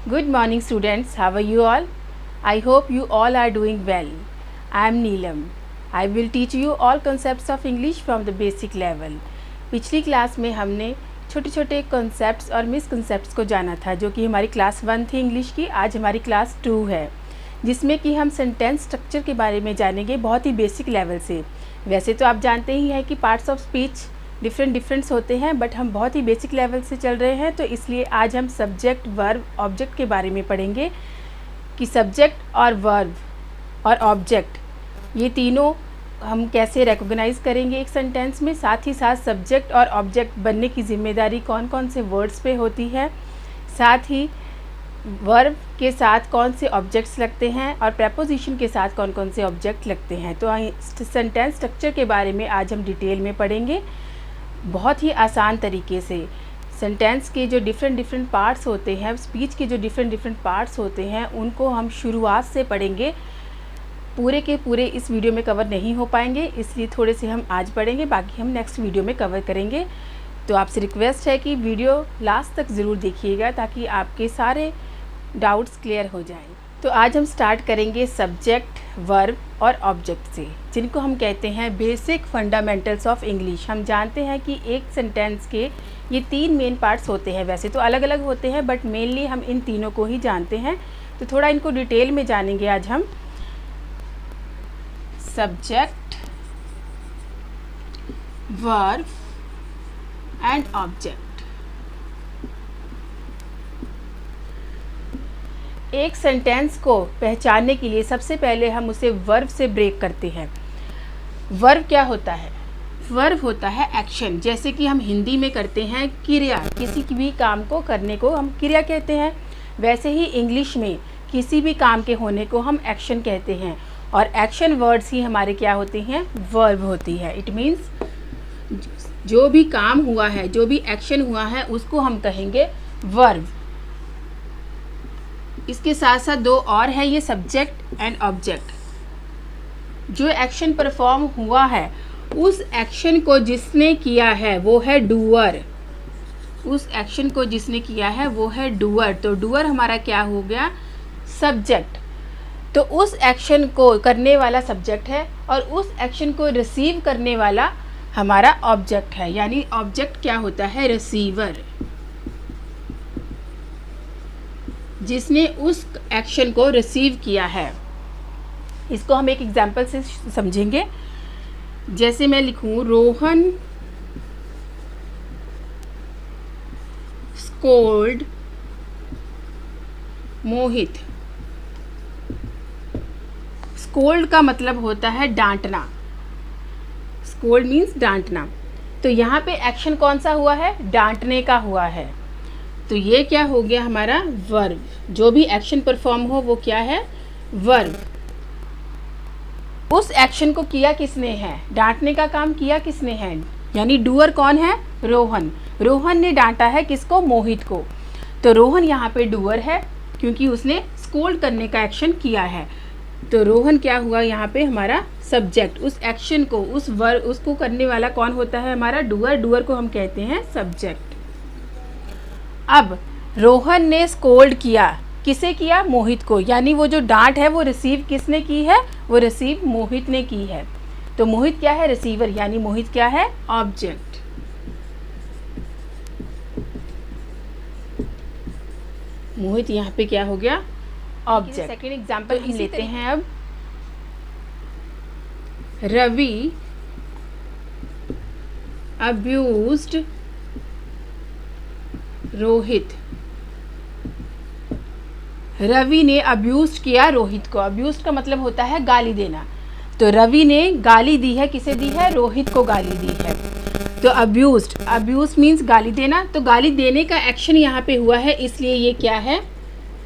Good morning students, how are you all? I hope you all are doing well. I am Neelam. I will teach you all concepts of English from the basic level. पिछली class में हमने छोटे छोटे concepts और मिसकॉन्सेप्ट्स को जाना था, जो कि हमारी क्लास 1 थी इंग्लिश की। आज हमारी क्लास 2 है, जिसमें कि हम सेंटेंस स्ट्रक्चर के बारे में जानेंगे बहुत ही बेसिक लेवल से। वैसे तो आप जानते ही हैं कि पार्ट्स ऑफ स्पीच डिफरेंट्स होते हैं, बट हम बहुत ही बेसिक लेवल से चल रहे हैं, तो इसलिए आज हम सब्जेक्ट, वर्ब, ऑब्जेक्ट के बारे में पढ़ेंगे कि सब्जेक्ट और वर्ब और ऑब्जेक्ट ये तीनों हम कैसे रिकॉग्नाइज करेंगे एक सेंटेंस में। साथ ही साथ सब्जेक्ट और ऑब्जेक्ट बनने की जिम्मेदारी कौन कौन से वर्ड्स पे होती है, साथ ही वर्ब के साथ कौन से ऑब्जेक्ट्स लगते हैं और प्रेपोजिशन के साथ कौन कौन से ऑब्जेक्ट लगते हैं। तो सेंटेंस स्ट्रक्चर के बारे में आज हम डिटेल में पढ़ेंगे बहुत ही आसान तरीके से। सेंटेंस के जो डिफरेंट पार्ट्स होते हैं, स्पीच के जो डिफरेंट पार्ट्स होते हैं, उनको हम शुरुआत से पढ़ेंगे। पूरे के पूरे इस वीडियो में कवर नहीं हो पाएंगे, इसलिए थोड़े से हम आज पढ़ेंगे, बाकी हम नेक्स्ट वीडियो में कवर करेंगे। तो आपसे रिक्वेस्ट है कि वीडियो लास्ट तक ज़रूर देखिएगा ताकि आपके सारे डाउट्स क्लियर हो जाएं। तो आज हम स्टार्ट करेंगे सब्जेक्ट, वर्ब और ऑब्जेक्ट से, जिनको हम कहते हैं बेसिक फंडामेंटल्स ऑफ इंग्लिश। हम जानते हैं कि एक सेंटेंस के ये 3 मेन पार्ट्स होते हैं, वैसे तो अलग अलग होते हैं बट मेनली हम इन तीनों को ही जानते हैं। तो थोड़ा इनको डिटेल में जानेंगे आज हम। Subject, verb and object. एक सेंटेंस को पहचानने के लिए सबसे पहले हम उसे वर्ब से ब्रेक करते हैं। वर्ब क्या होता है? वर्ब होता है एक्शन, जैसे कि हम हिंदी में करते हैं क्रिया। किसी भी काम को करने को हम क्रिया कहते हैं, वैसे ही इंग्लिश में किसी भी काम के होने को हम एक्शन कहते हैं, और एक्शन वर्ड्स ही हमारे क्या होते हैं? वर्ब होती है। इट मीन्स जो भी काम हुआ है, जो भी एक्शन हुआ है, उसको हम कहेंगे वर्ब। इसके साथ साथ 2 और है, ये सब्जेक्ट एंड ऑब्जेक्ट। जो एक्शन परफॉर्म हुआ है, उस एक्शन को जिसने किया है वो है डूअर। उस एक्शन को जिसने किया है वो है डूअर। तो डूअर हमारा क्या हो गया? सब्जेक्ट। तो उस एक्शन को करने वाला सब्जेक्ट है और उस एक्शन को रिसीव करने वाला हमारा ऑब्जेक्ट है। यानी ऑब्जेक्ट क्या होता है? रिसीवर, जिसने उस एक्शन को रिसीव किया है। इसको हम एक एग्जाम्पल से समझेंगे। जैसे मैं लिखूं, रोहन स्कोल्ड मोहित। स्कोल्ड का मतलब होता है डांटना। Scold means डांटना। तो यहाँ पे एक्शन कौन सा हुआ है? डांटने का हुआ है। तो ये क्या हो गया हमारा? वर्ब। जो भी एक्शन परफॉर्म हो वो क्या है? वर्ब। उस एक्शन को किया किसने है? डांटने का काम किया किसने है? यानी डूअर कौन है? रोहन। रोहन ने डांटा है किसको? मोहित को। तो रोहन यहाँ पे डूअर है क्योंकि उसने स्कोल्ड करने का एक्शन किया है। तो रोहन क्या हुआ यहाँ पे? हमारा सब्जेक्ट। उस एक्शन को, उसको करने वाला कौन होता है? हमारा डूअर। डूअर को हम कहते हैं सब्जेक्ट। अब रोहन ने स्कोल्ड किया, किसे किया? मोहित को। यानी वो जो डांट है वो रिसीव किसने की है? वो रिसीव मोहित ने की है। तो मोहित क्या है? रिसीवर। यानी मोहित क्या है? ऑब्जेक्ट। मोहित यहाँ पे क्या हो गया? ऑब्जेक्ट। सेकेंड एग्जाम्पल हम लेते हैं अब। रवि अब्यूज्ड रोहित। रवि ने अब्यूज किया रोहित को। अब्यूज का मतलब होता है गाली देना। तो रवि ने गाली दी है, किसे दी है? रोहित को गाली दी है। तो अब्यूज मीन्स गाली देना। तो गाली देने का एक्शन यहाँ पे हुआ है, इसलिए ये क्या है?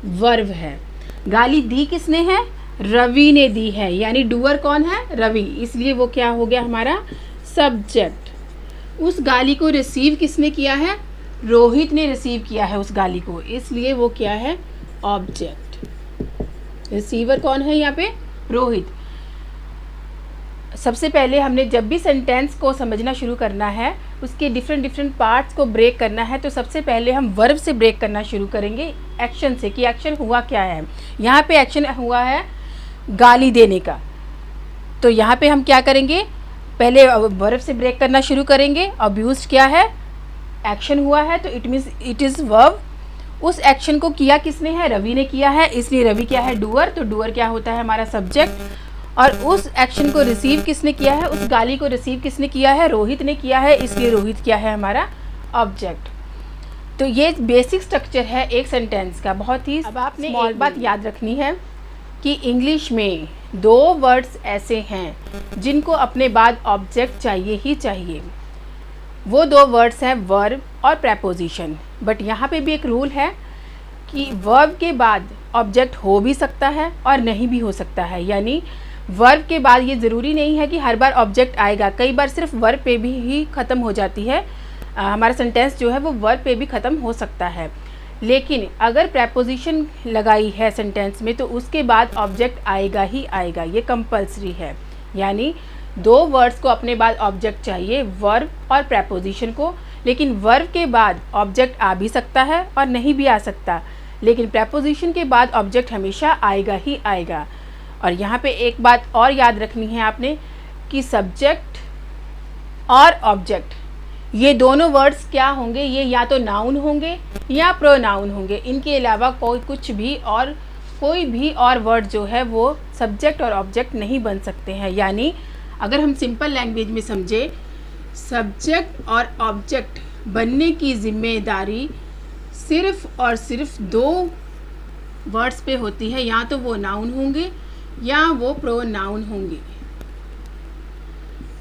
वर्ब है। गाली दी किसने है? रवि ने दी है। यानी डूअर कौन है? रवि। इसलिए वो क्या हो गया हमारा? सब्जेक्ट। उस गाली को रिसीव किसने किया है? रोहित ने रिसीव किया है उस गाली को, इसलिए वो क्या है? ऑब्जेक्ट। रिसीवर कौन है यहाँ पे? रोहित। सबसे पहले हमने जब भी सेंटेंस को समझना शुरू करना है, उसके डिफरेंट पार्ट्स को ब्रेक करना है, तो सबसे पहले हम वर्ब से ब्रेक करना शुरू करेंगे, एक्शन से, कि एक्शन हुआ क्या है। यहाँ पे एक्शन हुआ है गाली देने का, तो यहाँ पे हम क्या करेंगे, पहले वर्ब से ब्रेक करना शुरू करेंगे। अब्यूज क्या है, एक्शन हुआ है, तो it means it is verb. उस एक्शन को किया किसने है, रवि ने किया है, इसलिए रवि क्या है, डूअर, तो डूअर क्या होता है, हमारा सब्जेक्ट। और उस एक्शन को रिसीव किसने किया है, उस गाली को रिसीव किसने किया है, रोहित ने किया है, इसलिए रोहित क्या है, हमारा ऑब्जेक्ट। तो ये बेसिक स्ट्रक्चर है एक सेंटेंस का, बहुत ही। अब आपने एक बात याद रखनी है कि इंग्लिश में 2 वर्ड्स ऐसे हैं जिनको अपने बाद ऑब्जेक्ट चाहिए ही चाहिए। वो 2 वर्ड्स हैं वर्ब और प्रेपोजिशन। बट यहाँ पे भी एक रूल है कि वर्ब के बाद ऑब्जेक्ट हो भी सकता है और नहीं भी हो सकता है। यानी वर्ब के बाद ये ज़रूरी नहीं है कि हर बार ऑब्जेक्ट आएगा, कई बार सिर्फ वर्ब पे भी ही ख़त्म हो जाती है, हमारा सेंटेंस जो है वो वर्ब पे भी ख़त्म हो सकता है। लेकिन अगर प्रेपोजिशन लगाई है सेंटेंस में तो उसके बाद ऑब्जेक्ट आएगा ही आएगा, ये कंपल्सरी है। यानी 2 वर्ड्स को अपने बाद ऑब्जेक्ट चाहिए, वर्ब और प्रेपोजिशन को। लेकिन वर्ब के बाद ऑब्जेक्ट आ भी सकता है और नहीं भी आ सकता, लेकिन प्रेपोजिशन के बाद ऑब्जेक्ट हमेशा आएगा ही आएगा। और यहाँ पे एक बात और याद रखनी है आपने कि सब्जेक्ट और ऑब्जेक्ट ये दोनों वर्ड्स क्या होंगे, ये या तो नाउन होंगे या प्रोनाउन होंगे। इनके अलावा कोई भी और वर्ड जो है वो सब्जेक्ट और ऑब्जेक्ट नहीं बन सकते हैं। यानी अगर हम सिंपल लैंग्वेज में समझे, सब्जेक्ट और ऑब्जेक्ट बनने की जिम्मेदारी सिर्फ और सिर्फ 2 वर्ड्स पे होती है, या तो वो नाउन होंगे या वो प्रोनाउन होंगे।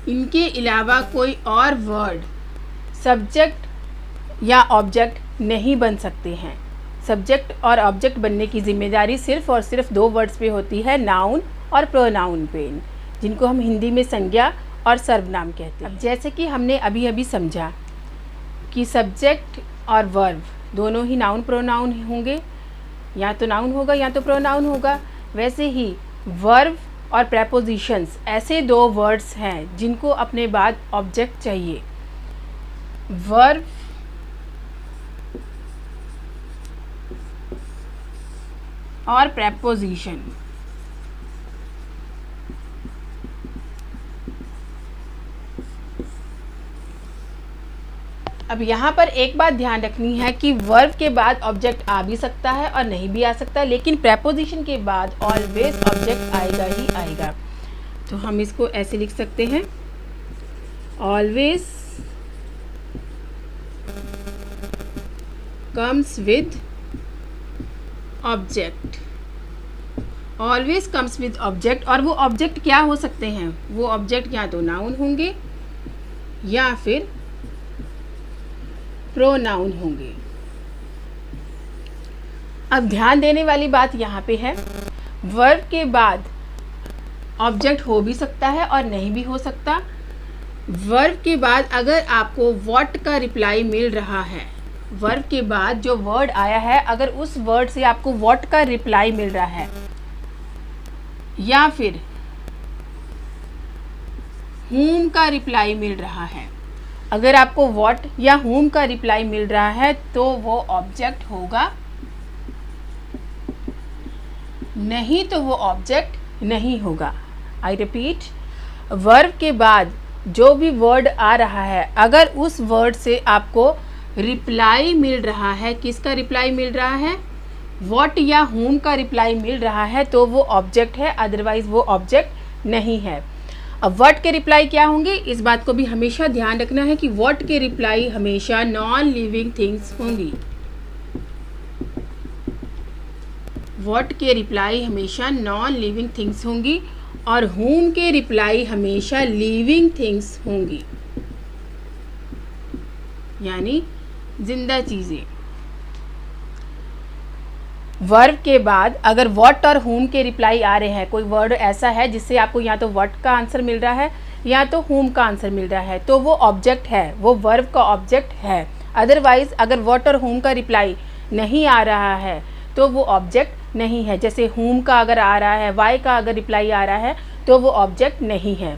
इनके अलावा कोई और वर्ड सब्जेक्ट या ऑब्जेक्ट नहीं बन सकते हैं। सब्जेक्ट और ऑब्जेक्ट बनने की जिम्मेदारी सिर्फ और सिर्फ 2 वर्ड्स पे होती है, नाउन और प्रोनाउन पे, जिनको हम हिंदी में संज्ञा और सर्वनाम कहते हैं। अब जैसे कि हमने अभी अभी समझा कि सब्जेक्ट और वर्ब दोनों ही नाउन प्रोनाउन होंगे, या तो नाउन होगा या तो प्रोनाउन होगा, वैसे ही वर्ब और प्रेपोजिशंस ऐसे 2 वर्ड्स हैं जिनको अपने बाद ऑब्जेक्ट चाहिए। वर्ब और प्रेपोजिशन अब यहाँ पर एक बात ध्यान रखनी है कि वर्ब के बाद ऑब्जेक्ट आ भी सकता है और नहीं भी आ सकता, लेकिन प्रेपोजिशन के बाद ऑलवेज ऑब्जेक्ट आएगा ही आएगा। तो हम इसको ऐसे लिख सकते हैं, always comes with object, always comes with object. और वो ऑब्जेक्ट क्या हो सकते हैं, वो ऑब्जेक्ट या तो नाउन होंगे या फिर प्रोनाउन होंगे। अब ध्यान देने वाली बात यहाँ पे है, वर्ब के बाद ऑब्जेक्ट हो भी सकता है और नहीं भी हो सकता। वर्ब के बाद अगर आपको व्हाट का रिप्लाई मिल रहा है, वर्ब के बाद जो वर्ड आया है अगर उस वर्ड से आपको व्हाट का रिप्लाई मिल रहा है या फिर whom का रिप्लाई मिल रहा है, अगर आपको व्हाट या whom का रिप्लाई मिल रहा है तो वो ऑब्जेक्ट होगा, नहीं तो वो ऑब्जेक्ट नहीं होगा। आई रिपीट, वर्ब के बाद जो भी वर्ड आ रहा है अगर उस वर्ड से आपको रिप्लाई मिल रहा है, किसका रिप्लाई मिल रहा है, व्हाट या whom का रिप्लाई मिल रहा है, तो वो ऑब्जेक्ट है, अदरवाइज वो ऑब्जेक्ट नहीं है। अब व्हाट के रिप्लाई क्या होंगे, इस बात को भी हमेशा ध्यान रखना है कि व्हाट के रिप्लाई हमेशा नॉन लिविंग थिंग्स होंगी। व्हाट के रिप्लाई हमेशा नॉन लिविंग थिंग्स होंगी और whom के रिप्लाई हमेशा लिविंग थिंग्स होंगी, यानी जिंदा चीज़ें। वर्ब के बाद अगर व्हाट और whom के रिप्लाई आ रहे हैं, कोई वर्ड ऐसा है जिससे आपको या तो व्हाट का आंसर मिल रहा है या तो whom का आंसर मिल रहा है, तो वो ऑब्जेक्ट है, वो वर्ब का ऑब्जेक्ट है। अदरवाइज अगर व्हाट और whom का रिप्लाई नहीं आ रहा है तो वो ऑब्जेक्ट नहीं है। जैसे whom का अगर आ रहा है, why का अगर रिप्लाई आ रहा है तो वो ऑब्जेक्ट नहीं है।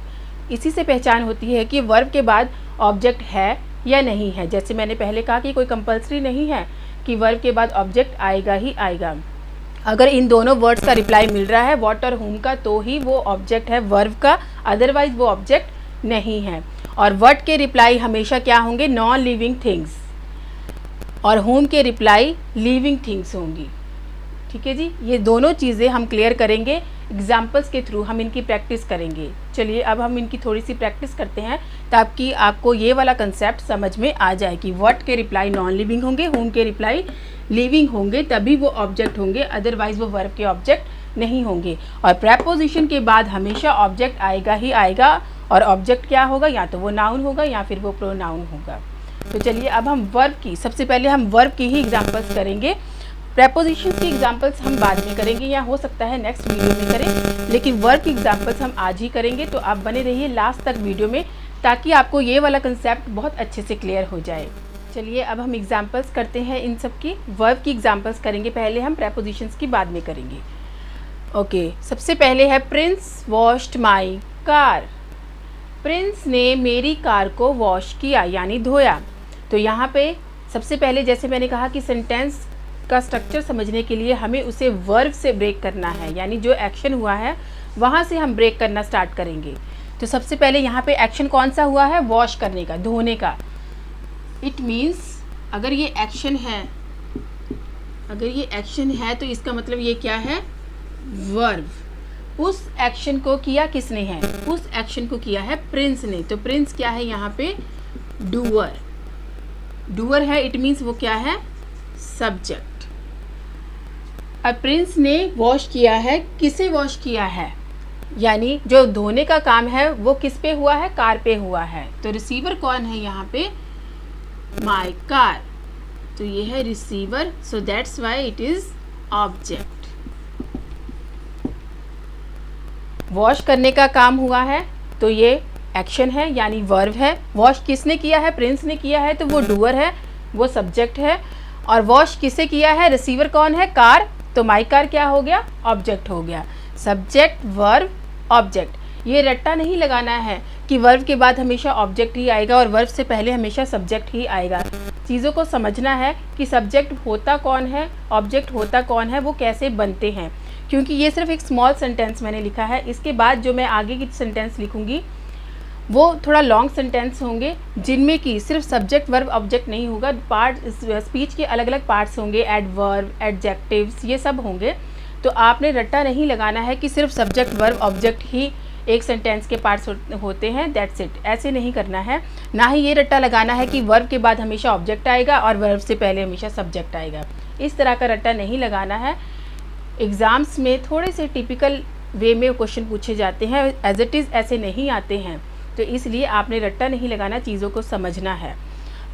इसी से पहचान होती है कि वर्ब के बाद ऑब्जेक्ट है या नहीं है। जैसे मैंने पहले कहा कि कोई कंपल्सरी नहीं है कि वर्ब के बाद ऑब्जेक्ट आएगा ही आएगा। अगर इन दोनों वर्ड्स का रिप्लाई मिल रहा है व्हाट और whom का, तो ही वो ऑब्जेक्ट है वर्ब का, अदरवाइज वो ऑब्जेक्ट नहीं है। और व्हाट के रिप्लाई हमेशा क्या होंगे, नॉन लिविंग थिंग्स, और whom के रिप्लाई लिविंग थिंग्स होंगी। ठीक है जी, ये दोनों चीज़ें हम क्लियर करेंगे एग्जाम्पल्स के थ्रू, हम इनकी प्रैक्टिस करेंगे। चलिए अब हम इनकी थोड़ी सी प्रैक्टिस करते हैं ताकि आपको ये वाला कंसेप्ट समझ में आ जाए कि व्हाट के रिप्लाई नॉन लिविंग होंगे, whom के रिप्लाई लिविंग होंगे, तभी वो ऑब्जेक्ट होंगे, अदरवाइज वो वर्ब के ऑब्जेक्ट नहीं होंगे। और प्रेपोजिशन के बाद हमेशा ऑब्जेक्ट आएगा ही आएगा, और ऑब्जेक्ट क्या होगा, या तो वो नाउन होगा या फिर वो प्रोनाउन होगा। तो चलिए अब हम वर्ब की, सबसे पहले हम वर्ब की ही एग्जाम्पल्स करेंगे। प्रेपोजिशन की एग्जाम्पल्स हम बाद में करेंगे या हो सकता है नेक्स्ट वीडियो में करें, लेकिन वर्ब की एग्जाम्पल्स हम आज ही करेंगे। तो आप बने रहिए लास्ट तक वीडियो में ताकि आपको ये वाला कंसेप्ट बहुत अच्छे से क्लियर हो जाए। चलिए अब हम एग्जाम्पल्स करते हैं इन सब की। वर्ब की एग्जाम्पल्स करेंगे पहले हम, प्रेपोजिशंस की बाद में करेंगे। ओके, सबसे पहले है Prince washed my car. Prince ने मेरी कार को वॉश किया यानी धोया। तो यहाँ पे सबसे पहले जैसे मैंने कहा कि सेंटेंस का स्ट्रक्चर समझने के लिए हमें उसे वर्ब से ब्रेक करना है, यानी जो एक्शन हुआ है वहाँ से हम ब्रेक करना स्टार्ट करेंगे। तो सबसे पहले यहाँ पे एक्शन कौन सा हुआ है, वॉश करने का, धोने का। इट मीन्स अगर ये एक्शन है तो इसका मतलब ये क्या है, वर्ब। उस एक्शन को किया किसने है, उस एक्शन को किया है प्रिंस ने। तो प्रिंस क्या है यहाँ पे, डूअर। डूअर है, इट मीन्स वो क्या है, सब्जेक्ट। अब प्रिंस ने वॉश किया है, किसे वॉश किया है, यानी जो धोने का काम है वो किस पे हुआ है, कार पे हुआ है। तो रिसीवर कौन है यहाँ पे, माई कार। तो ये है receiver, so that's why it is object. Wash करने का काम हुआ है तो ये एक्शन है यानी वर्ब है। वॉश किसने किया है, प्रिंस ने किया है, तो वो डूअर है, वो सब्जेक्ट है। और वॉश किसे किया है, रिसीवर कौन है, कार। तो माई कार क्या हो गया, ऑब्जेक्ट हो गया। Subject verb object. ये रट्टा नहीं लगाना है कि वर्ब के बाद हमेशा ऑब्जेक्ट ही आएगा और वर्ब से पहले हमेशा सब्जेक्ट ही आएगा। चीज़ों को समझना है कि सब्जेक्ट होता कौन है, ऑब्जेक्ट होता कौन है, वो कैसे बनते हैं। क्योंकि ये सिर्फ एक स्मॉल सेंटेंस मैंने लिखा है, इसके बाद जो मैं आगे की सेंटेंस लिखूँगी वो थोड़ा लॉन्ग सेंटेंस होंगे जिनमें कि सिर्फ सब्जेक्ट वर्ब ऑब्जेक्ट नहीं होगा, पार्ट स्पीच के अलग अलग पार्ट्स होंगे, एडवर्ब, एडजेक्टिव्स, ये सब होंगे। तो आपने रट्टा नहीं लगाना है कि सिर्फ सब्जेक्ट वर्ब ऑब्जेक्ट ही एक सेंटेंस के पार्ट्स होते हैं, दैट्स इट। ऐसे नहीं करना है। ना ही ये रट्टा लगाना है कि वर्ब के बाद हमेशा ऑब्जेक्ट आएगा और वर्ब से पहले हमेशा सब्जेक्ट आएगा। इस तरह का रट्टा नहीं लगाना है। एग्ज़ाम्स में थोड़े से टिपिकल वे में क्वेश्चन पूछे जाते हैं, एज इट इज़ ऐसे नहीं आते हैं। तो इसलिए आपने रट्टा नहीं लगाना, चीज़ों को समझना है।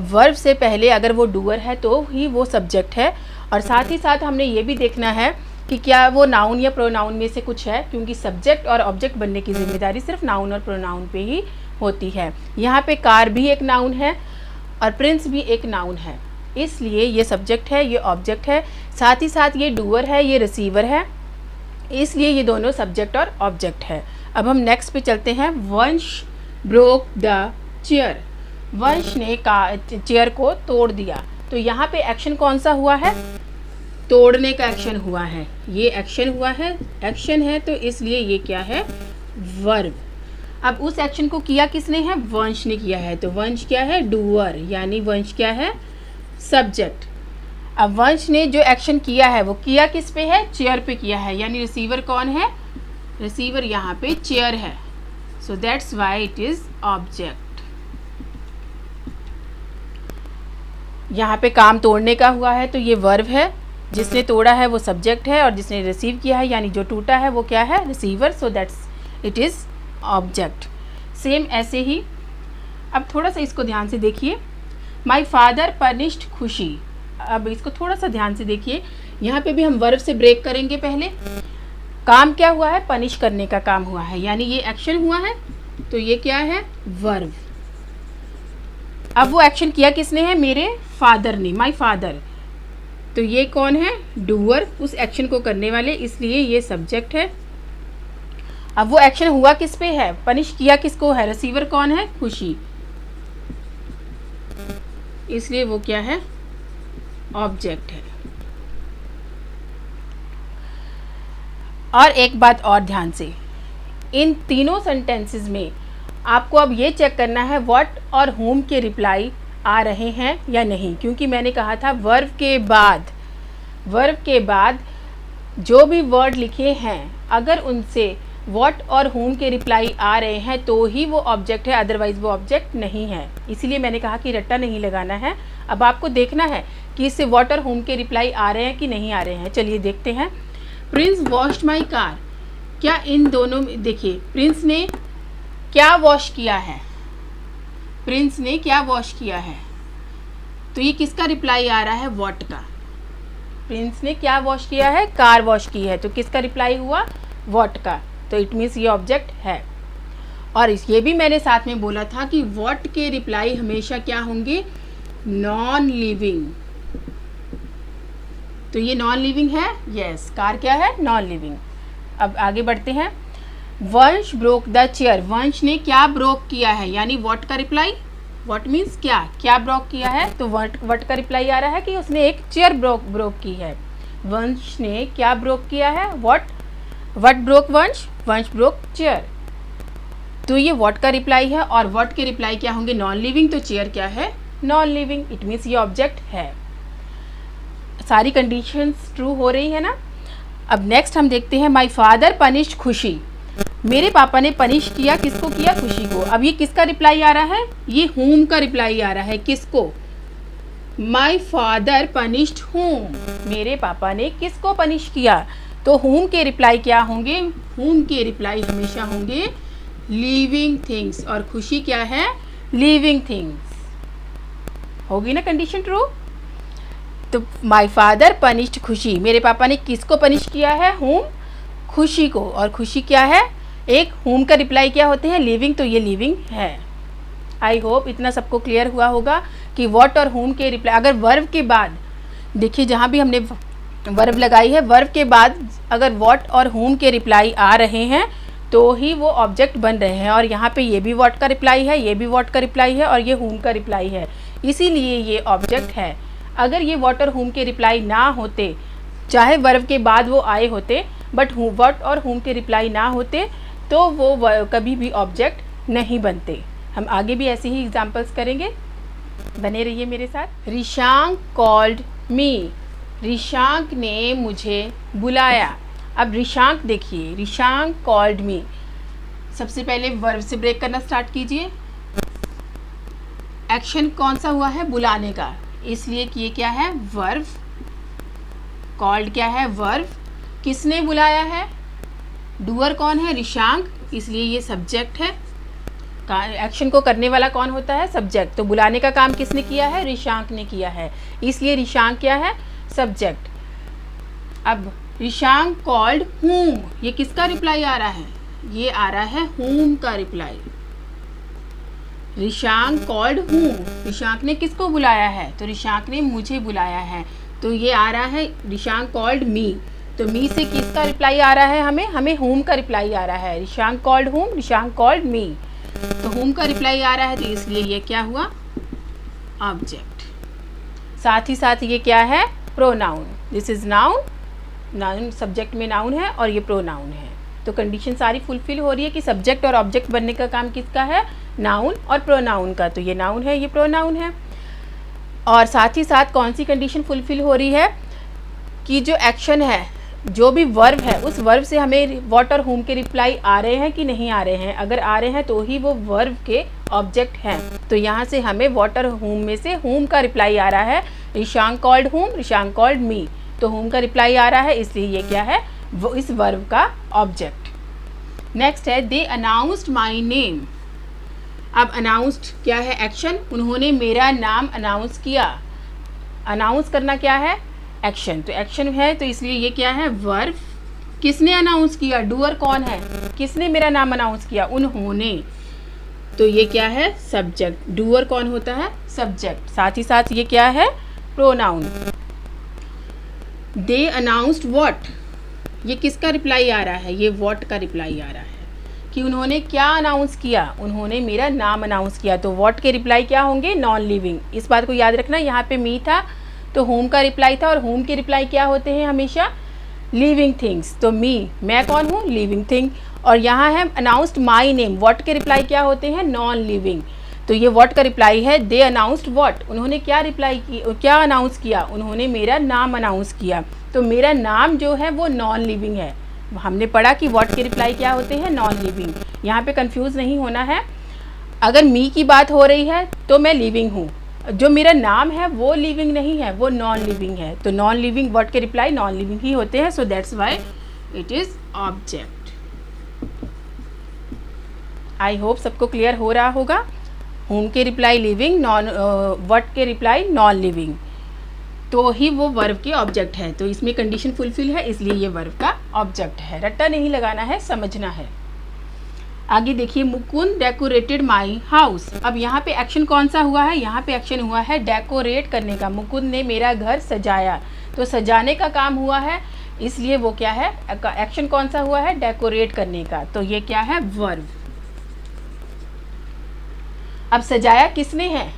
वर्ब से पहले अगर वो डूअर है तो ही वो सब्जेक्ट है। और साथ ही साथ हमने ये भी देखना है कि क्या वो नाउन या प्रोनाउन में से कुछ है, क्योंकि सब्जेक्ट और ऑब्जेक्ट बनने की जिम्मेदारी सिर्फ नाउन और प्रोनाउन पे ही होती है। यहाँ पे कार भी एक नाउन है और प्रिंस भी एक नाउन है, इसलिए ये सब्जेक्ट है, ये ऑब्जेक्ट है। साथ ही साथ ये डूअर है, ये रिसीवर है, इसलिए ये दोनों सब्जेक्ट और ऑब्जेक्ट है। अब हम नेक्स्ट पे चलते हैं। वंश ब्रोक द चेयर। वंश ने चेयर को तोड़ दिया। तो यहाँ पे एक्शन कौन सा हुआ है, तोड़ने का एक्शन हुआ है। ये एक्शन हुआ है, एक्शन है, तो इसलिए ये क्या है, वर्ब। अब उस एक्शन को किया किसने है, वंश ने किया है। तो वंश क्या है, डूअर, यानी वंश क्या है, सब्जेक्ट। अब वंश ने जो एक्शन किया है वो किया किस पे है, चेयर पे किया है, यानी रिसीवर कौन है, रिसीवर यहाँ पे चेयर है। So that's why it is object. यहाँ पे काम तोड़ने का हुआ है तो ये वर्ब है, जिसने तोड़ा है वो सब्जेक्ट है और जिसने रिसीव किया है यानी जो टूटा है वो क्या है, receiver. So that's it is object. Same ऐसे ही अब थोड़ा सा इसको ध्यान से देखिए। माई फादर पनिश्ड खुशी। अब इसको थोड़ा सा ध्यान से देखिए, यहाँ पे भी हम वर्ब से ब्रेक करेंगे। पहले काम क्या हुआ है, पनिश करने का काम हुआ है, यानी ये एक्शन हुआ है तो ये क्या है, वर्ब। अब वो एक्शन किया किसने है, मेरे फादर ने, माई फादर। तो ये कौन है, डूअर, उस एक्शन को करने वाले, इसलिए ये सब्जेक्ट है। अब वो एक्शन हुआ किस पे है, पनिश किया किसको है, रिसीवर कौन है, खुशी, इसलिए वो क्या है, ऑब्जेक्ट है। और एक बात और ध्यान से, इन तीनों सेंटेंसेस में आपको अब ये चेक करना है व्हाट और whom के रिप्लाई आ रहे हैं या नहीं, क्योंकि मैंने कहा था वर्ब के बाद जो भी वर्ड लिखे हैं अगर उनसे व्हाट और whom के रिप्लाई आ रहे हैं तो ही वो ऑब्जेक्ट है, अदरवाइज़ वो ऑब्जेक्ट नहीं है। इसीलिए मैंने कहा कि रट्टा नहीं लगाना है। अब आपको देखना है कि इससे व्हाट और whom के रिप्लाई आ रहे हैं कि नहीं आ रहे हैं। चलिए देखते हैं। प्रिंस वॉश्ड माई कार, क्या इन दोनों में, देखिए प्रिंस ने क्या वॉश किया है, प्रिंस ने क्या वॉश किया है, तो ये किसका रिप्लाई आ रहा है, व्हाट का। प्रिंस ने क्या वॉश किया है, कार वॉश की है, तो किसका रिप्लाई हुआ, व्हाट का, तो इट मीन्स ये ऑब्जेक्ट है। और ये भी मैंने साथ में बोला था कि व्हाट के रिप्लाई हमेशा क्या होंगे, नॉन लिविंग, तो ये नॉन लिविंग है, यस, कार क्या है, नॉन लिविंग। अब आगे बढ़ते हैं। वंश ब्रोक द चेयर, वंश ने क्या ब्रोक किया है, यानी व्हाट का रिप्लाई, व्हाट मीन्स क्या ब्रोक किया है, तो व्हाट का रिप्लाई आ रहा है कि उसने एक चेयर ब्रोक की है। वंश ने क्या ब्रोक किया है, व्हाट ब्रोक वंश ब्रोक चेयर, तो ये व्हाट का रिप्लाई है। और व्हाट के रिप्लाई क्या होंगे, नॉन लिविंग, तो चेयर क्या है, नॉन लिविंग, इट मीन्स ये ऑब्जेक्ट है। सारी कंडीशंस ट्रू हो रही है ना। अब नेक्स्ट हम देखते हैं, माई फादर पनिश्ड खुशी, मेरे पापा ने पनिश किया, किसको किया, खुशी को। अब ये किसका रिप्लाई आ रहा है, ये whom का रिप्लाई आ रहा है, किसको, माई फादर पनिश्ड whom, मेरे पापा ने किसको पनिश किया, तो whom के रिप्लाई क्या होंगे, whom के रिप्लाई हमेशा होंगे लिविंग थिंग्स, और खुशी क्या है, लिविंग थिंग्स। होगी ना कंडीशन ट्रू। तो माई फादर पनिश्ड खुशी, मेरे पापा ने किसको पनिश किया है, whom, खुशी को, और खुशी क्या है, एक whom का रिप्लाई क्या होते हैं, लिविंग, तो ये लिविंग है। आई होप इतना सबको क्लियर हुआ होगा कि व्हाट और whom के रिप्लाई, अगर वर्ब के बाद, देखिए जहाँ भी हमने वर्ब लगाई है, वर्ब के बाद अगर व्हाट और whom के रिप्लाई आ रहे हैं तो ही वो ऑब्जेक्ट बन रहे हैं। और यहाँ पे ये भी व्हाट का रिप्लाई है, ये भी व्हाट का रिप्लाई है, और ये whom का रिप्लाई है, इसीलिए ये ऑब्जेक्ट है। अगर ये व्हाट और whom के रिप्लाई ना होते, चाहे वर्ब के बाद वो आए होते, बट व्हाट और whom के रिप्लाई ना होते तो वो कभी भी ऑब्जेक्ट नहीं बनते। हम आगे भी ऐसे ही एग्जांपल्स करेंगे, बने रहिए मेरे साथ। रिशांक कॉल्ड मी, रिशांक ने मुझे बुलाया। अब रिशांक देखिए, रिशांक कॉल्ड मी, सबसे पहले वर्ब से ब्रेक करना स्टार्ट कीजिए। एक्शन कौन सा हुआ है, बुलाने का, इसलिए कि ये क्या है, वर्ब, कॉल्ड क्या है, वर्ब, किसने बुलाया है, डूअर कौन है, रिशांक, इसलिए ये सब्जेक्ट है। एक्शन को करने वाला कौन होता है, सब्जेक्ट, तो बुलाने का काम किसने किया है, रिशांक ने किया है, इसलिए रिशांक क्या है, सब्जेक्ट। अब रिशांक कॉल्ड whom, ये किसका रिप्लाई आ रहा है, ये आ रहा है whom का reply. Rishank called whom, Rishank ने किसको बुलाया है, तो रिशांक ने मुझे बुलाया है, तो ये आ रहा है रिशांक कॉल्ड मी, तो मी से किसका रिप्लाई आ रहा है, हमें whom का रिप्लाई आ रहा है। Rishank called whom, Rishank called me, तो whom का रिप्लाई आ रहा है, तो इसलिए ये क्या हुआ, ऑब्जेक्ट। साथ ही साथ ये क्या है, pronoun, this is noun, noun subject में नाउन है और ये प्रोनाउन है। तो कंडीशन सारी फुलफिल हो रही है कि सब्जेक्ट और ऑब्जेक्ट बनने का काम किसका है, नाउन और प्रोनाउन का, तो ये नाउन है, ये प्रोनाउन है। और साथ ही साथ कौन सी कंडीशन फुलफिल हो रही है कि जो एक्शन है, जो भी वर्ब है, उस वर्ब से हमें व्हाट और whom के रिप्लाई आ रहे हैं कि नहीं आ रहे हैं। अगर आ रहे हैं तो ही वो वर्ब के ऑब्जेक्ट हैं। तो यहाँ से हमें व्हाट और whom में से whom का रिप्लाई आ रहा है, Rishank called whom, Rishank called me, तो whom का रिप्लाई आ रहा है, इसलिए ये क्या है, वो इस वर्ब का ऑब्जेक्ट। नेक्स्ट है, दे अनाउंस्ड माई नेम। अब अनाउंस्ड क्या है, एक्शन, उन्होंने मेरा नाम अनाउंस किया। अनाउंस करना क्या है, एक्शन, तो एक्शन है, तो इसलिए ये क्या है, वर्ब। किसने अनाउंस किया, डूअर कौन है, किसने मेरा नाम अनाउंस किया, उन्होंने, तो ये क्या है, सब्जेक्ट। डूअर कौन होता है, सब्जेक्ट। साथ ही साथ ये क्या है, प्रोनाउन। दे अनाउंस्ड व्हाट, ये किसका रिप्लाई आ रहा है, ये व्हाट का रिप्लाई आ रहा है। कि उन्होंने क्या अनाउंस किया, उन्होंने मेरा नाम अनाउंस किया। तो व्हाट के रिप्लाई क्या होंगे, नॉन लिविंग। इस बात को याद रखना, यहाँ पे मी था तो होम का रिप्लाई था, और होम के रिप्लाई क्या होते हैं हमेशा, लिविंग थिंग्स। तो मैं कौन हूँ, लिविंग थिंग। और यहाँ है अनाउंस्ड माई नेम, व्हाट के रिप्लाई क्या होते हैं, नॉन लिविंग। तो ये व्हाट का रिप्लाई है, दे अनाउंस्ड व्हाट, उन्होंने क्या रिप्लाई की, क्या अनाउंस किया, उन्होंने मेरा नाम अनाउंस किया। तो मेरा नाम जो है वो नॉन लिविंग है। हमने पढ़ा कि व्हाट के रिप्लाई क्या होते हैं, नॉन लिविंग। यहाँ पे कंफ्यूज नहीं होना है। अगर मी की बात हो रही है तो मैं लिविंग हूँ, जो मेरा नाम है वो लिविंग नहीं है, वो नॉन लिविंग है। तो नॉन लिविंग व्हाट के रिप्लाई नॉन लिविंग ही होते हैं। So that's why it is object. I hope सबको क्लियर हो रहा होगा। होम के रिप्लाई लिविंग, नॉन व्हाट के रिप्लाई नॉन लिविंग, तो ही वो वर्ब के ऑब्जेक्ट है। तो इसमें कंडीशन फुलफिल है, इसलिए ये वर्ब का ऑब्जेक्ट है। रट्टा नहीं लगाना है, समझना है। आगे देखिए, मुकुंद डेकोरेटेड माई हाउस। अब यहाँ पे एक्शन कौन सा हुआ है, यहाँ पे एक्शन हुआ है डेकोरेट करने का। मुकुंद ने मेरा घर सजाया, तो सजाने का काम हुआ है, इसलिए वो क्या है, एक्शन कौन सा हुआ है, डेकोरेट करने का। तो ये क्या है, वर्ब। अब सजाया किसने है,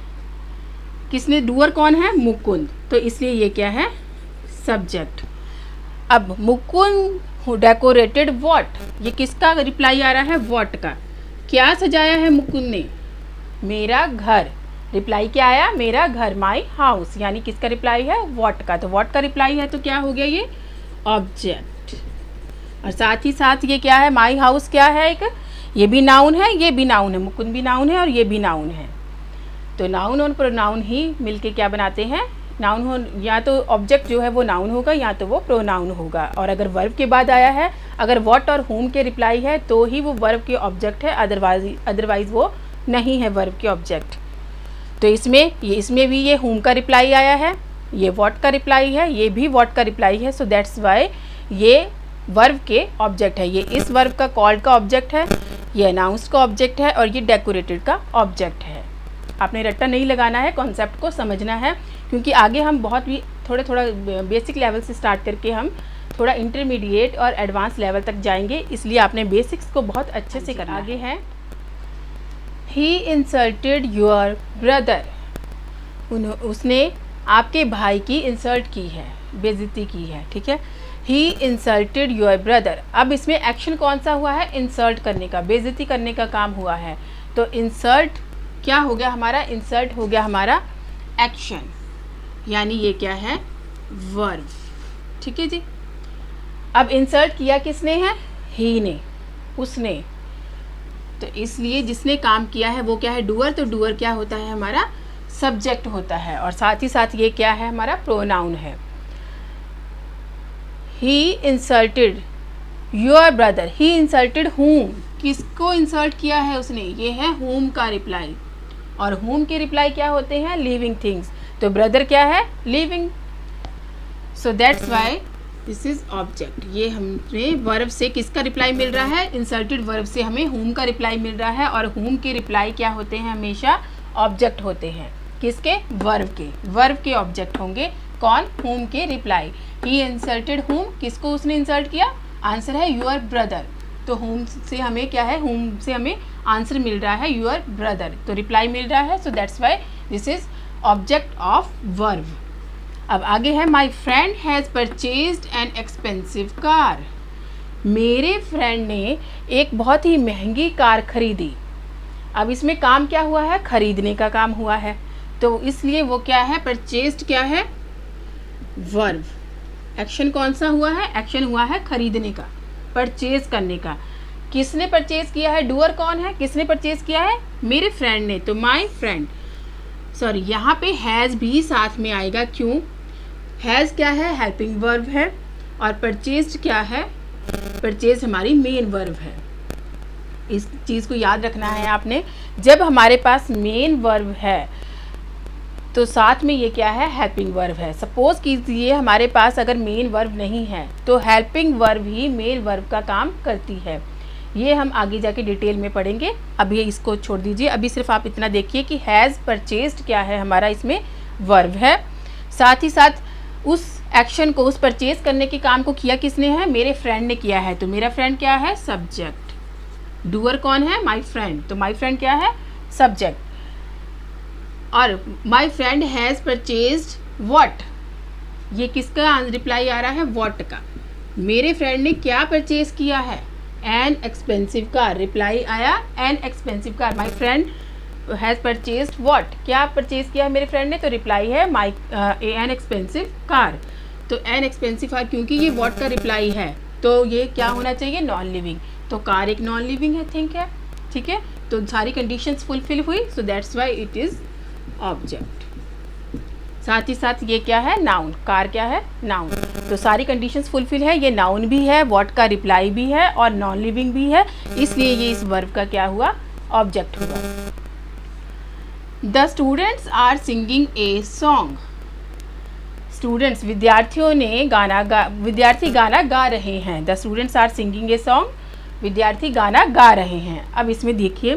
किसने, डूअर कौन है, मुकुंद, तो इसलिए ये क्या है, सब्जेक्ट। अब मुकुंद डेकोरेटेड व्हाट, ये किसका रिप्लाई आ रहा है, व्हाट का। क्या सजाया है मुकुंद ने, मेरा घर। रिप्लाई क्या आया, मेरा घर, माई हाउस, यानी किसका रिप्लाई है, व्हाट का। तो व्हाट का रिप्लाई है तो क्या हो गया, ये ऑब्जेक्ट। और साथ ही साथ ये क्या है, माई हाउस क्या है, एक ये भी नाउन है, ये भी नाउन है, मुकुंद भी नाउन है और ये भी नाउन है। तो नाउन और प्रोनाउन ही मिलके क्या बनाते हैं, नाउन हो, या तो ऑब्जेक्ट जो है वो नाउन होगा या तो वो प्रोनाउन होगा। और अगर वर्ब के बाद आया है, अगर व्हाट और होम के रिप्लाई है तो ही वो वर्ब के ऑब्जेक्ट है, अदरवाइज वो नहीं है वर्ब के ऑब्जेक्ट। तो इसमें भी ये होम का रिप्लाई आया है, ये व्हाट का रिप्लाई है, ये भी व्हाट का रिप्लाई है। सो दैट्स वाई ये वर्ब के ऑब्जेक्ट है। ये इस वर्ब का कॉल्ड का ऑब्जेक्ट है, ये अनाउंस्ड का ऑब्जेक्ट है और ये डेकोरेटेड का ऑब्जेक्ट है। आपने रट्टा नहीं लगाना है, कॉन्सेप्ट को समझना है, क्योंकि आगे हम बहुत भी थोड़ा बेसिक लेवल से स्टार्ट करके हम थोड़ा इंटरमीडिएट और एडवांस लेवल तक जाएंगे, इसलिए आपने बेसिक्स को बहुत अच्छे से करना। आगे है, ही इंसल्टेड योर ब्रदर, उसने आपके भाई की इंसल्ट की है, बेइज्जती की है, ठीक है। He insulted your brother. अब इसमें एक्शन कौन सा हुआ है, इंसल्ट करने का, बेइज्जती करने का काम हुआ है। तो इंसल्ट क्या हो गया हमारा, इंसल्ट हो गया हमारा एक्शन, यानी ये क्या है, वर्ब, ठीक है जी। अब इंसल्ट किया किसने है, ही ने, उसने, तो इसलिए जिसने काम किया है वो क्या है, डूअर। तो डूअर क्या होता है, हमारा सब्जेक्ट होता है, और साथ ही साथ ये क्या है, हमारा प्रोनाउन है। He insulted your brother, he insulted whom, किसको इंसल्ट किया है उसने, ये है whom का रिप्लाई, और whom के रिप्लाई क्या होते हैं, लिविंग थिंग्स। तो ब्रदर क्या है, living. So that's why this is object. ये हमें वर्ब से किसका रिप्लाई मिल रहा है, इंसल्टेड वर्ब से हमें whom का रिप्लाई मिल रहा है, और whom के रिप्लाई क्या होते हैं, हमेशा ऑब्जेक्ट होते हैं, किसके, वर्ब के ऑब्जेक्ट होंगे। कौन, whom के रिप्लाई। ही इंसल्टेड whom, किसको उसने इंसल्ट किया, आंसर है योर ब्रदर। तो whom से हमें क्या है, whom से हमें आंसर मिल रहा है योर ब्रदर, तो रिप्लाई मिल रहा है। So that's why this is object of verb. अब आगे है, my friend has purchased an expensive car. मेरे फ्रेंड ने एक बहुत ही महंगी कार खरीदी। अब इसमें काम क्या हुआ है, खरीदने का काम हुआ है, तो इसलिए वो क्या है, परचेज्ड क्या है, वर्ब। एक्शन कौन सा हुआ है, एक्शन हुआ है खरीदने का, परचेज करने का। किसने परचेज किया है, डूअर कौन है, किसने परचेज किया है, मेरे फ्रेंड ने, तो माई फ्रेंड। सॉरी, यहाँ पे हैज़ भी साथ में आएगा, क्यों, हैज़ क्या है, हेल्पिंग वर्ब है, और परचेज क्या है, परचेज हमारी मेन वर्ब है। इस चीज़ को याद रखना है आपने, जब हमारे पास मेन वर्ब है तो साथ में ये क्या है, हेल्पिंग वर्ब है। सपोज कीजिए हमारे पास अगर मेन वर्ब नहीं है तो हेल्पिंग वर्ब ही मेन वर्ब का काम करती है। ये हम आगे जाके डिटेल में पढ़ेंगे, अभी इसको छोड़ दीजिए। अभी सिर्फ आप इतना देखिए कि हैज़ परचेज्ड क्या है, हमारा इसमें वर्ब है। साथ ही साथ उस एक्शन को, उस परचेज करने के काम को किया किसने है, मेरे फ्रेंड ने किया है, तो मेरा फ्रेंड क्या है, सब्जेक्ट। डूअर कौन है? My friend. तो माई फ्रेंड क्या है? सब्जेक्ट। और my friend has purchased what, ये किसका रिप्लाई आ रहा है? व्हाट का। मेरे फ्रेंड ने क्या परचेज किया है? An expensive car. रिप्लाई आया an expensive car. My friend has purchased what, क्या परचेज किया है मेरे फ्रेंड ने? तो रिप्लाई है माई एन एक्सपेंसिव कार। तो एन एक्सपेंसिव कार, क्योंकि ये व्हाट का रिप्लाई है तो ये क्या होना चाहिए? Non living. तो कार एक नॉन लिविंग है, थिंक है, ठीक है। तो सारी कंडीशंस फुलफिल हुई, so that's why it is object. साथ ही साथ ये क्या है? नाउन। कार क्या है? नाउन। तो सारी कंडीशंस फुलफिल है, ये नाउन भी है, व्हाट का रिप्लाई भी है और नॉन लिविंग भी है, इसलिए ये इस वर्ब का क्या हुआ? ऑब्जेक्ट हुआ। The students are singing a song. Students, विद्यार्थियों ने विद्यार्थी गाना गा रहे हैं। The students are singing a song, विद्यार्थी गाना गा रहे हैं। अब इसमें देखिए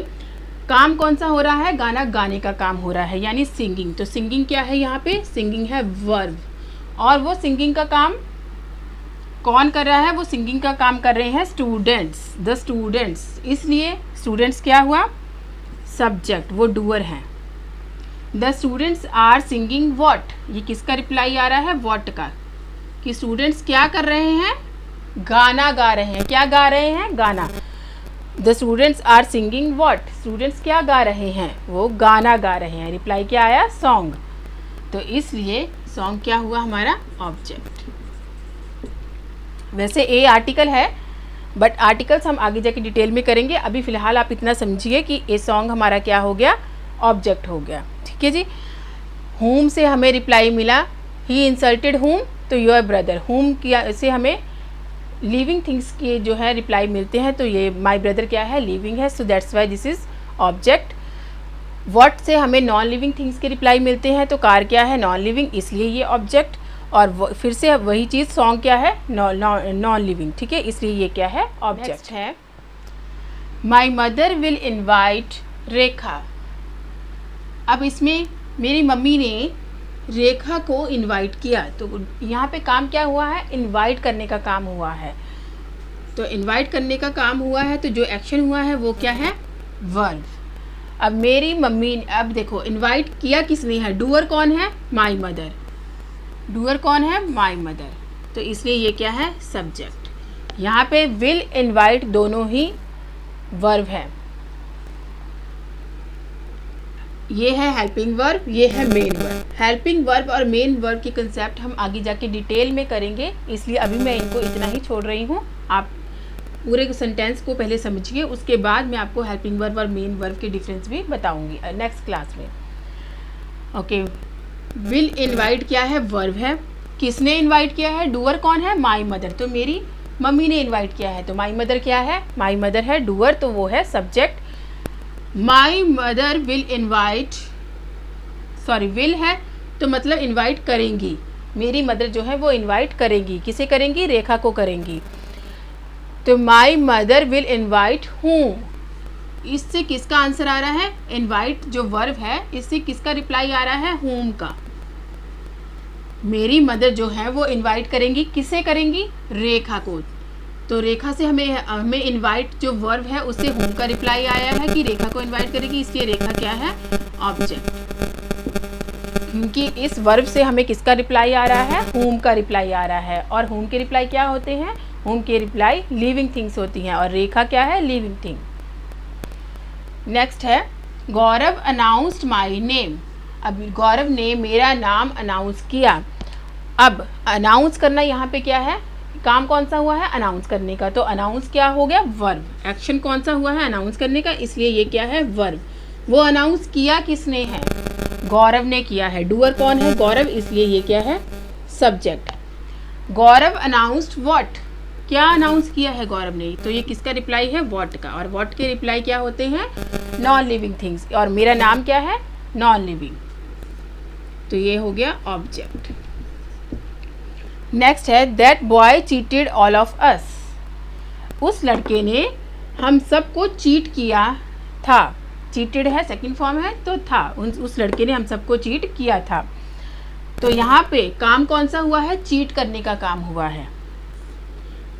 काम कौन सा हो रहा है? गाना गाने का काम हो रहा है, यानी सिंगिंग। तो सिंगिंग क्या है यहाँ पे? सिंगिंग है वर्ब। और वो सिंगिंग का काम कौन कर रहा है? वो सिंगिंग का काम कर रहे हैं स्टूडेंट्स, द स्टूडेंट्स। इसलिए स्टूडेंट्स क्या हुआ? सब्जेक्ट, वो डूअर हैं। The students are singing what, ये किसका रिप्लाई आ रहा है? व्हाट का। कि स्टूडेंट्स क्या कर रहे हैं? गाना गा रहे हैं। क्या गा रहे हैं? गाना। The students are singing what, students क्या गा रहे हैं? वो गाना गा रहे हैं। रिप्लाई क्या आया? सॉन्ग। तो इसलिए सॉन्ग क्या हुआ हमारा? ऑब्जेक्ट। वैसे ए आर्टिकल है, बट आर्टिकल्स हम आगे जाके डिटेल में करेंगे। अभी फ़िलहाल आप इतना समझिए कि ए सॉन्ग हमारा क्या हो गया? ऑब्जेक्ट हो गया, ठीक है जी। होम से हमें रिप्लाई मिला, ही इंसल्टेड होम, तो योर ब्रदर। होम किया से हमें लिविंग थिंग्स के जो है रिप्लाई मिलते हैं, तो ये माई ब्रदर क्या है? लिविंग है, so that's why this is object. What से हमें नॉन लिविंग थिंग्स के रिप्लाई मिलते हैं, तो कार क्या है? नॉन लिविंग, इसलिए ये ऑब्जेक्ट। और फिर से वही चीज़ सॉन्ग क्या है? नॉन लिविंग, ठीक है, इसलिए ये क्या है? ऑब्जेक्ट है। माई मदर विल इन्वाइट रेखा। अब इसमें मेरी मम्मी ने रेखा को इनवाइट किया, तो यहाँ पे काम क्या हुआ है? इनवाइट करने का काम हुआ है। तो इनवाइट करने का काम हुआ है, तो जो एक्शन हुआ है वो क्या है? वर्ब। अब मेरी मम्मी, अब देखो इनवाइट किया किसने है? डूअर कौन है? My mother. डूअर कौन है? My mother. तो इसलिए ये क्या है? सब्जेक्ट। यहाँ पे विल इनवाइट दोनों ही वर्ब है। ये है हेल्पिंग वर्ब, ये है मेन वर्ब। हेल्पिंग वर्ब और मेन वर्ब की कंसेप्ट हम आगे जाके डिटेल में करेंगे, इसलिए अभी मैं इनको इतना ही छोड़ रही हूँ। आप पूरे सेंटेंस को पहले समझिए, उसके बाद मैं आपको हेल्पिंग वर्ब और मेन वर्ब के डिफरेंस भी बताऊँगी नेक्स्ट क्लास में। ओके, विल इनवाइट क्या है? वर्ब है। किसने इनवाइट किया है? डूअर कौन है? My mother. तो मेरी मम्मी ने इनवाइट किया है, तो माई मदर क्या है? माई मदर है। डूअर तो वो है subject. My mother will invite, sorry will है तो मतलब इन्वाइट करेंगी। मेरी मदर जो है वो इन्वाइट करेंगी। किसे करेंगी? रेखा को करेंगी। तो my mother will invite whom, इससे किसका आंसर आ रहा है? इन्वाइट जो वर्ब है, इससे किसका रिप्लाई आ रहा है? होम का। मेरी मदर जो है वो इन्वाइट करेंगी, किसे करेंगी? रेखा को। तो रेखा से हमें इनवाइट जो वर्ब है उससे होम का रिप्लाई आया है कि रेखा को इनवाइट करेगी, इसलिए रेखा क्या है? ऑब्जेक्ट। क्योंकि इस वर्ब से हमें किसका रिप्लाई आ रहा है? होम का रिप्लाई आ रहा है। और होम के रिप्लाई क्या होते हैं? होम के रिप्लाई लिविंग थिंग्स होती हैं, और रेखा क्या है? Living thing. नेक्स्ट है गौरव अनाउंस्ड माई नेम। अब गौरव ने मेरा नाम अनाउंस किया। अब अनाउंस करना यहाँ पे क्या है? काम कौन सा हुआ है? अनाउंस करने का। तो अनाउंस क्या हो गया? वर्ब। एक्शन कौन सा हुआ है? अनाउंस करने का, इसलिए ये क्या है? वर्ब। वो अनाउंस किया किसने है? गौरव ने किया है। डूअर कौन है? गौरव, इसलिए ये क्या है? सब्जेक्ट। गौरव अनाउंस्ड व्हाट, क्या अनाउंस किया है गौरव ने? तो ये किसका रिप्लाई है? व्हाट का। और व्हाट के रिप्लाई क्या होते हैं? Non living things. और मेरा नाम क्या है? Non living. तो ये हो गया ऑब्जेक्ट। नेक्स्ट है that boy cheated all of us. उस लड़के ने हम सबको चीट किया था। चीटेड है सेकंड फॉर्म है, तो था, उस लड़के ने हम सबको चीट किया था। तो यहाँ पे काम कौन सा हुआ है? चीट करने का काम हुआ है,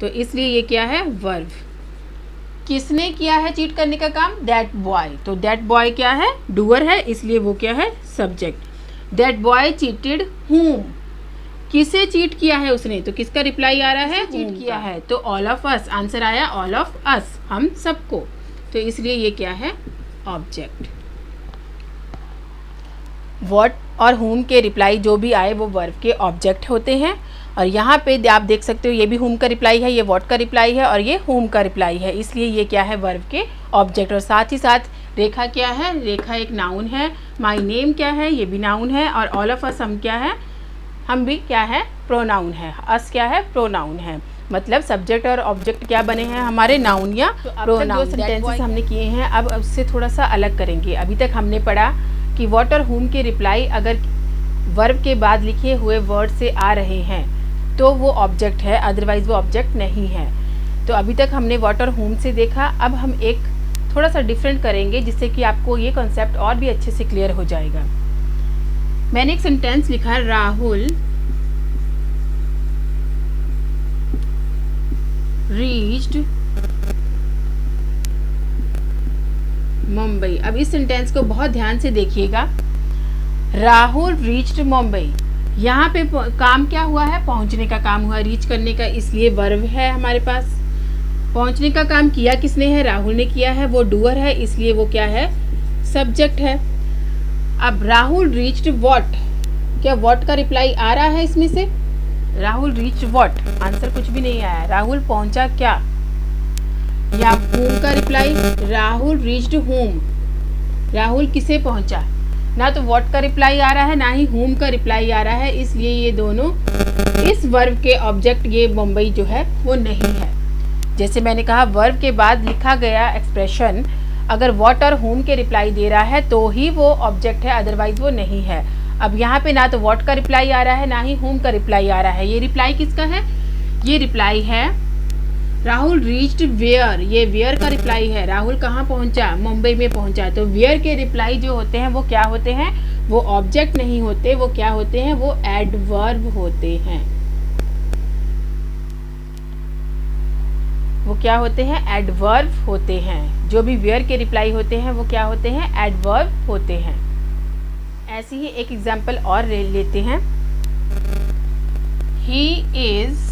तो इसलिए ये क्या है? वर्ब। किसने किया है चीट करने का काम? That boy. तो दैट बॉय क्या है? डूअर है, इसलिए वो क्या है? Subject. That boy cheated whom? किसे चीट किया है उसने? तो किसका रिप्लाई आ रहा है? चीट किया है। तो ऑल ऑफ अस, आंसर आया ऑल ऑफ अस, हम सबको। तो इसलिए ये क्या है? ऑब्जेक्ट। व्हाट और whom के रिप्लाई जो भी आए वो वर्ब के ऑब्जेक्ट होते हैं। और यहाँ पे आप देख सकते हो ये भी whom का रिप्लाई है, ये what का रिप्लाई है और ये whom का रिप्लाई है, इसलिए ये क्या है? वर्ब के ऑब्जेक्ट। और साथ ही साथ रेखा क्या है? रेखा एक नाउन है। माई नेम क्या है? ये भी नाउन है। और ऑल ऑफ अस हम क्या है? हम भी क्या है? प्रोनाउन है। अस क्या है? प्रोनाउन है। मतलब सब्जेक्ट और ऑब्जेक्ट क्या बने हैं? हमारे नाउन या प्रोनाउन। जो सेंटेंसेस हमने किए हैं अब उससे थोड़ा सा अलग करेंगे। अभी तक हमने पढ़ा कि व्हाट और whom के रिप्लाई अगर वर्ब के बाद लिखे हुए वर्ड से आ रहे हैं तो वो ऑब्जेक्ट है, अदरवाइज वो ऑब्जेक्ट नहीं है। तो अभी तक हमने व्हाट और whom से देखा। अब हम एक थोड़ा सा डिफरेंट करेंगे जिससे कि आपको ये कॉन्सेप्ट और भी अच्छे से क्लियर हो जाएगा। मैंने एक सेंटेंस लिखा, राहुल रीच्ड मुंबई। अब इस सेंटेंस को बहुत ध्यान से देखिएगा। राहुल रीच्ड मुंबई, यहाँ पे काम क्या हुआ है? पहुंचने का काम हुआ, रीच करने का, इसलिए वर्ब है हमारे पास। पहुंचने का काम किया किसने है? राहुल ने किया है, वो डूअर है, इसलिए वो क्या है? सब्जेक्ट है। अब राहुल रीच्ड व्हाट, क्या व्हाट का रिप्लाई आ रहा है इसमें से? राहुल रीच्ड व्हाट, आंसर कुछ भी नहीं आया। राहुल पहुंचा क्या? या whom का reply? Rahul reached whom, Rahul किसे पहुंचा? ना तो व्हाट का रिप्लाई आ रहा है ना ही whom का रिप्लाई आ रहा है, इसलिए ये दोनों इस वर्ब के ऑब्जेक्ट ये मुंबई जो है वो नहीं है। जैसे मैंने कहा वर्ब के बाद लिखा गया एक्सप्रेशन अगर व्हाट और whom के रिप्लाई दे रहा है तो ही वो ऑब्जेक्ट है, अदरवाइज वो नहीं है। अब यहाँ पे ना तो व्हाट का रिप्लाई आ रहा है ना ही whom का रिप्लाई आ रहा है। ये रिप्लाई किसका है? ये रिप्लाई है राहुल रीच्ड वेयर, ये वेयर का रिप्लाई है। राहुल कहाँ पहुंचा? मुंबई में पहुंचा। तो वेयर के रिप्लाई जो होते हैं वो क्या होते हैं? वो ऑब्जेक्ट नहीं होते, वो क्या होते हैं? वो एडवर्ब होते हैं। वो क्या होते हैं? एडवर्ब होते हैं। जो भी वेयर के रिप्लाई होते हैं वो क्या होते हैं? एडवर्ब होते हैं। ऐसे ही एक एग्जाम्पल और ले लेते हैं। He is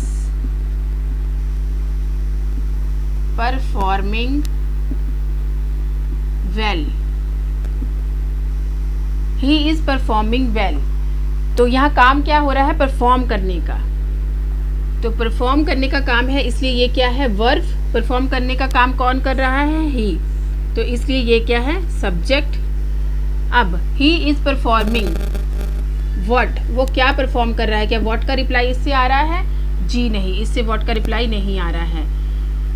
performing well, he is performing well. तो यहाँ काम क्या हो रहा है? परफॉर्म करने का। तो परफॉर्म करने का काम है, इसलिए ये क्या है? वर्ब। परफॉर्म करने का काम कौन कर रहा है? ही। तो इसलिए ये क्या है? सब्जेक्ट। अब ही इज परफॉर्मिंग व्हाट, वो क्या परफॉर्म कर रहा है? क्या व्हाट का रिप्लाई इससे आ रहा है? जी नहीं, इससे व्हाट का रिप्लाई नहीं आ रहा है।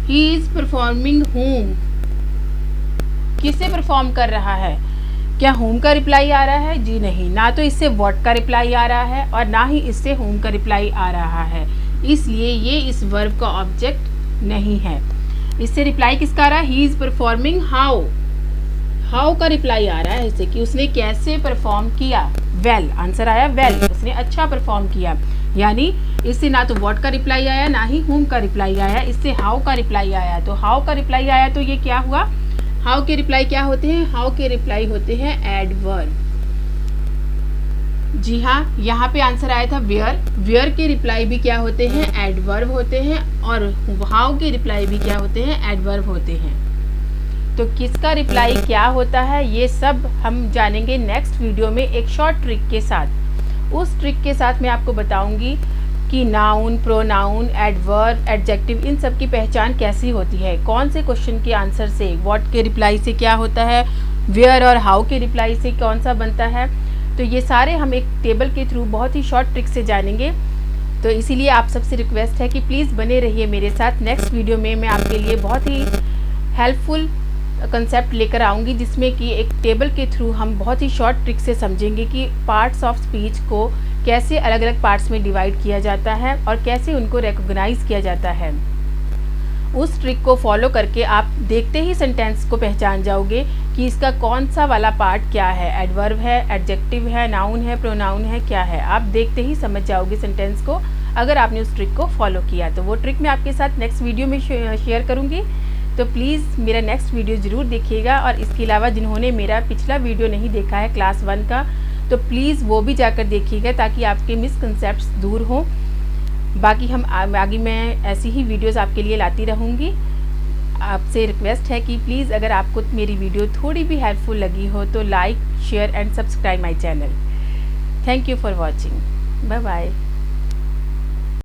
ही इज परफॉर्मिंग whom, किसे परफॉर्म कर रहा है? क्या whom का रिप्लाई आ रहा है? जी नहीं, ना तो इससे what का रिप्लाई आ रहा है और ना ही इससे whom का रिप्लाई आ रहा है, इसलिए ये इस वर्ब का ऑब्जेक्ट नहीं है। इससे रिप्लाई किसका आ रहा है? He is performing how, how का रिप्लाई आ रहा है इससे कि उसने कैसे परफॉर्म किया। वेल, आंसर आया वेल, उसने अच्छा परफॉर्म किया। यानी इससे ना तो व्हाट का रिप्लाई आया ना ही whom का रिप्लाई आया, इससे हाउ का रिप्लाई आया। तो हाउ का रिप्लाई आया तो ये क्या हुआ? हाउ के रिप्लाई क्या होते हैं? हाउ के रिप्लाई होते हैं एडवर्ब। जी हाँ, यहाँ पे आंसर आया था वेयर। वेयर के रिप्लाई भी क्या होते हैं? एडवर्ब होते हैं। और हाउ के रिप्लाई भी क्या होते हैं? एडवर्ब होते हैं। तो किसका रिप्लाई क्या होता है ये सब हम जानेंगे नेक्स्ट वीडियो में एक शॉर्ट ट्रिक के साथ। उस ट्रिक के साथ मैं आपको बताऊंगी कि नाउन, प्रोनाउन, एडवर्ब, एडजेक्टिव इन सब की पहचान कैसी होती है, कौन से क्वेश्चन के आंसर से व्हाट के रिप्लाई से क्या होता है, वेयर और हाउ के रिप्लाई से कौन सा बनता है। तो ये सारे हम एक टेबल के थ्रू बहुत ही शॉर्ट ट्रिक से जानेंगे। तो इसीलिए आप सबसे रिक्वेस्ट है कि प्लीज़ बने रहिए मेरे साथ। नेक्स्ट वीडियो में मैं आपके लिए बहुत ही हेल्पफुल कंसेप्ट लेकर आऊँगी जिसमें कि एक टेबल के थ्रू हम बहुत ही शॉर्ट ट्रिक से समझेंगे कि पार्ट्स ऑफ स्पीच को कैसे अलग अलग पार्ट्स में डिवाइड किया जाता है और कैसे उनको रिकॉग्नाइज किया जाता है। उस ट्रिक को फॉलो करके आप देखते ही सेंटेंस को पहचान जाओगे कि इसका कौन सा वाला पार्ट क्या है, एडवर्ब है, एडजेक्टिव है, नाउन है, प्रोनाउन है, क्या है। आप देखते ही समझ जाओगे सेंटेंस को अगर आपने उस ट्रिक को फॉलो किया। तो वो ट्रिक मैं आपके साथ नेक्स्ट वीडियो में शेयर करूँगी। तो तो प्लीज़ मेरा नेक्स्ट वीडियो ज़रूर देखिएगा। और इसके अलावा जिन्होंने मेरा पिछला वीडियो नहीं देखा है क्लास 1 का, तो प्लीज़ वो भी जाकर देखिएगा ताकि आपके मिसकंसेप्ट्स दूर हों। बाकी आगे मैं ऐसी ही वीडियोस आपके लिए लाती रहूँगी। आपसे रिक्वेस्ट है कि प्लीज़ अगर आपको मेरी वीडियो थोड़ी भी हेल्पफुल लगी हो तो like, share and subscribe my channel. Thank you for watching. Bye bye.